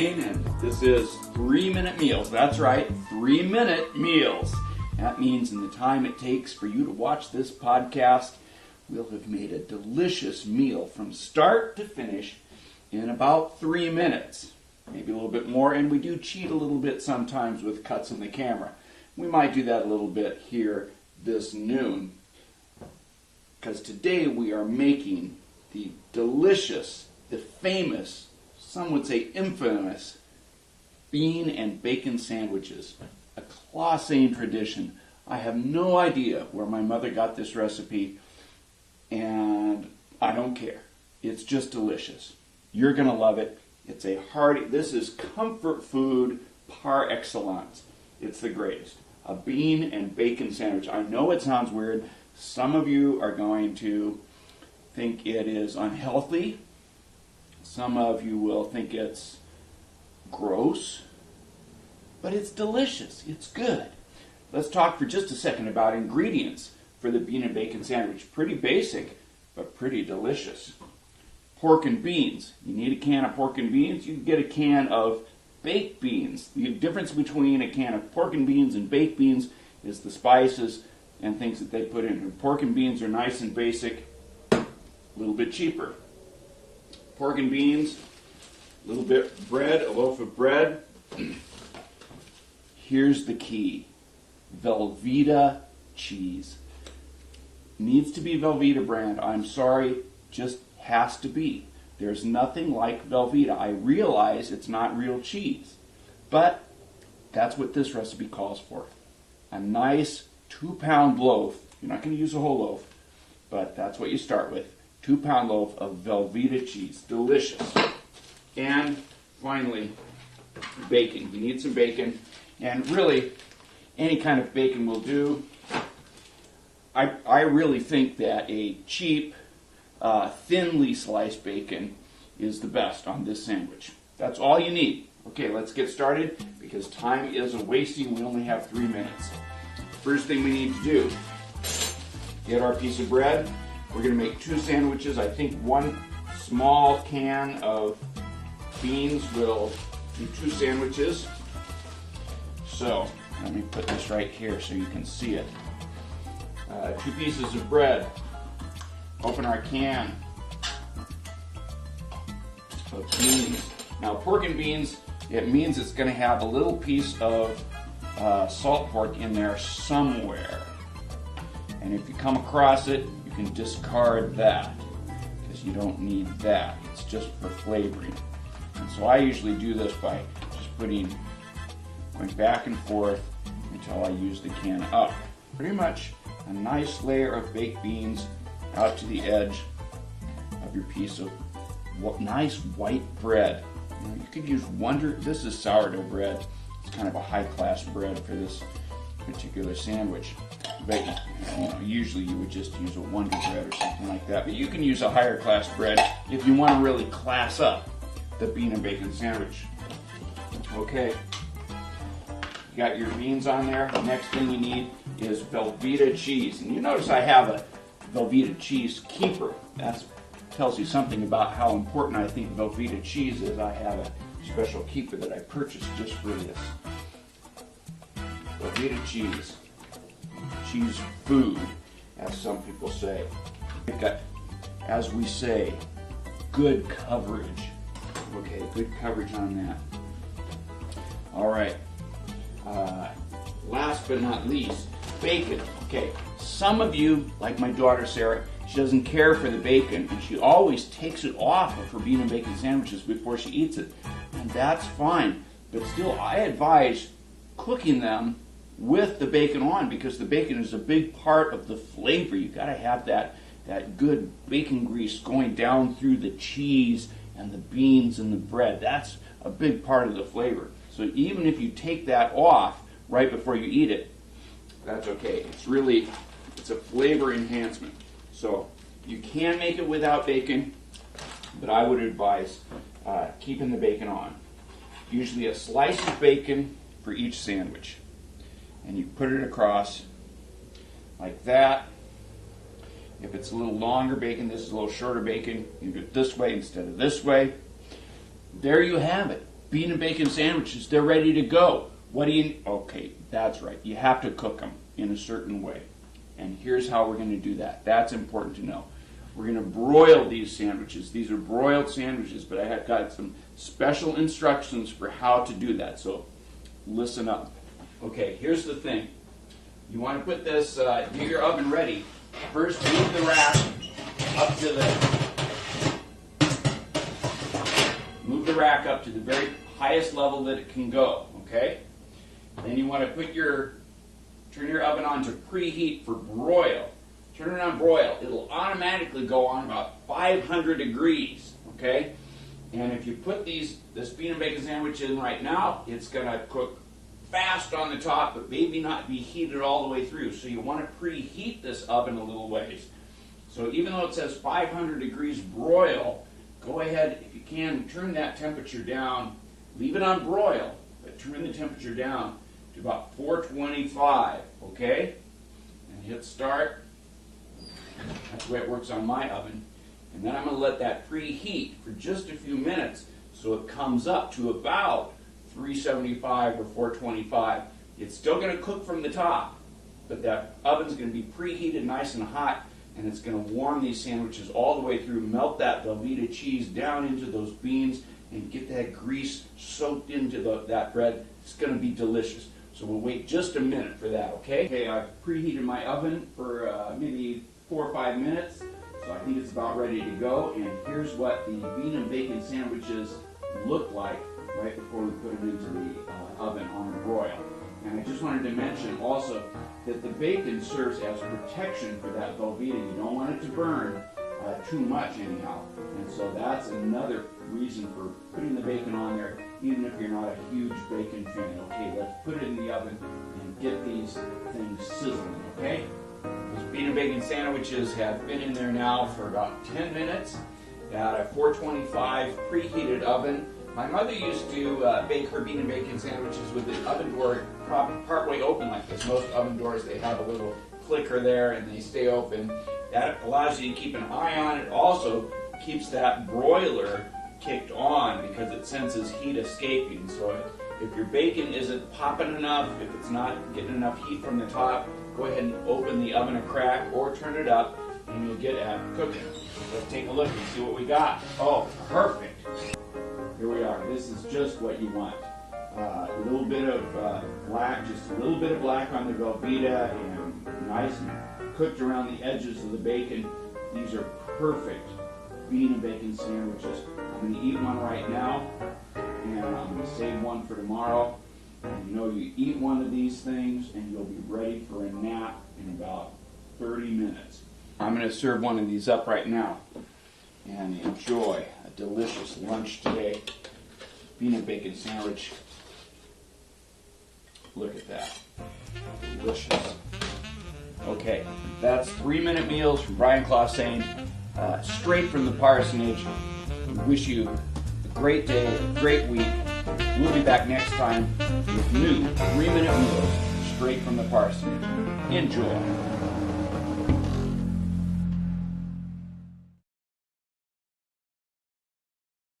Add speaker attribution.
Speaker 1: Wayne, and this is 3-minute meals. That's right, 3-minute meals. That means in the time it takes for you to watch this podcast, we'll have made a delicious meal from start to finish in about 3 minutes. Maybe a little bit more, and we do cheat a little bit sometimes with cuts in the camera. We might do that a little bit here this noon, because today we are making the delicious, the famous, some would say infamous, bean and bacon sandwiches. A class-A tradition. I have no idea where my mother got this recipe, and I don't care. It's just delicious. You're going to love it. It's a hearty, this is comfort food par excellence. It's the greatest. A bean and bacon sandwich. I know it sounds weird. Some of you are going to think it is unhealthy. Some of you will think it's gross. But it's delicious. It's good. Let's talk for just a second about ingredients for the bean and bacon sandwich. Pretty basic, but pretty delicious. Pork and beans. You need a can of pork and beans. You can get a can of baked beans. The difference between a can of pork and beans and baked beans is the spices and things that they put in. Pork and beans are nice and basic, a little bit cheaper. Pork and beans, a little bit bread, a loaf of bread. Here's the key. Velveeta cheese. Needs to be Velveeta brand. I'm sorry, just has to be. There's nothing like Velveeta. I realize it's not real cheese, but that's what this recipe calls for. A nice 2-pound loaf. You're not going to use a whole loaf, but that's what you start with. 2-pound loaf of Velveeta cheese. Delicious. And finally, bacon. You need some bacon. And really, any kind of bacon will do. I really think that a cheap, thinly sliced bacon is the best on this sandwich. That's all you need. Okay, let's get started because time is a-wasting. We only have 3 minutes. First thing we need to do, get our piece of bread. We're going to make 2 sandwiches. I think 1 small can of beans will do 2 sandwiches. So, let me put this right here so you can see it. 2 pieces of bread. Open our can of beans. Now, pork and beans, it means it's going to have a little piece of salt pork in there somewhere. And if you come across it, you can discard that because you don't need that. It's just for flavoring. And so I usually do this by just going back and forth until I use the can up. Pretty much a nice layer of baked beans out to the edge of your piece of nice white bread. You could use this is sourdough bread. It's kind of a high-class bread for this particular sandwich. But usually you would just use a Wonder Bread or something like that. But you can use a higher-class bread if you want to really class up the bean and bacon sandwich. Okay. You got your beans on there. The next thing you need is Velveeta cheese. And you notice I have a Velveeta cheese keeper. That tells you something about how important I think Velveeta cheese is. I have a special keeper that I purchased just for this. Velveeta cheese. Cheese food, as some people say. We've got, as we say, good coverage. Okay, good coverage on that. All right. Last but not least, bacon. Okay, some of you, like my daughter Sarah, she doesn't care for the bacon, and she always takes it off of her bean and bacon sandwiches before she eats it. And that's fine, but still I advise cooking them with the bacon on because the bacon is a big part of the flavor. You've got to have that good bacon grease going down through the cheese and the beans and the bread. That's a big part of the flavor. So even if you take that off right before you eat it, that's okay. It's a flavor enhancement. So you can make it without bacon, but I would advise keeping the bacon on. Usually a slice of bacon for each sandwich. And you put it across like that. If it's a little longer bacon, this is a little shorter bacon, you do it this way instead of this way. There you have it. bean and bacon sandwiches, they're ready to go. What do you, okay, that's right. You have to cook them in a certain way. And here's how we're going to do that. That's important to know. We're going to broil these sandwiches. These are broiled sandwiches, but I have got some special instructions for how to do that. So listen up. Okay, here's the thing. You want to put this, get your oven ready. First, move the rack up to the very highest level that it can go, okay? Then you want to turn your oven on to preheat for broil. Turn it on broil. It'll automatically go on about 500 degrees, okay? And if you put this bean and bacon sandwich in right now, it's going to cook fast on the top, but maybe not be heated all the way through. So you want to preheat this oven a little ways. So even though it says 500 degrees broil, go ahead, if you can, turn that temperature down. Leave it on broil, but turn the temperature down to about 425, okay? And hit start. That's the way it works on my oven. And then I'm going to let that preheat for just a few minutes so it comes up to about 375 or 425. It's still going to cook from the top, but that oven's going to be preheated nice and hot, and it's going to warm these sandwiches all the way through, melt that Velveeta cheese down into those beans, and get that grease soaked into that bread. It's going to be delicious. So we'll wait just a minute for that, okay? Okay, I've preheated my oven for maybe 4 or 5 minutes, so I think it's about ready to go. And here's what the bean and bacon sandwiches look like right before we put them into the oven on a broil. And I just wanted to mention also that the bacon serves as protection for that Velveeta. You don't want it to burn too much anyhow. And so that's another reason for putting the bacon on there, even if you're not a huge bacon fan. Okay, let's put it in the oven and get these things sizzling, okay? Those bean and bacon sandwiches have been in there now for about 10 minutes at a 425 preheated oven. My mother used to bake her bean and bacon sandwiches with the oven door partway open like this. Most oven doors, they have a little clicker there and they stay open. That allows you to keep an eye on it. Also keeps that broiler kicked on because it senses heat escaping. So if your bacon isn't popping enough, if it's not getting enough heat from the top, go ahead and open the oven a crack or turn it up and you'll get at cooking. Let's take a look and see what we got. Oh, perfect. Here we are. This is just what you want. A little bit of black, just a little bit of black on the Velveeta, and nice and cooked around the edges of the bacon. These are perfect bean and bacon sandwiches. I'm going to eat one right now, and I'm going to save one for tomorrow. And you know, you eat one of these things, and you'll be ready for a nap in about 30 minutes. I'm going to serve one of these up right now, and enjoy a delicious lunch today. Bean and bacon sandwich. Look at that. Delicious. Okay, that's 3-minute meals from Brian Clausen, straight from the parsonage. We wish you a great day, a great week. We'll be back next time with new 3-minute meals straight from the parsonage. Enjoy.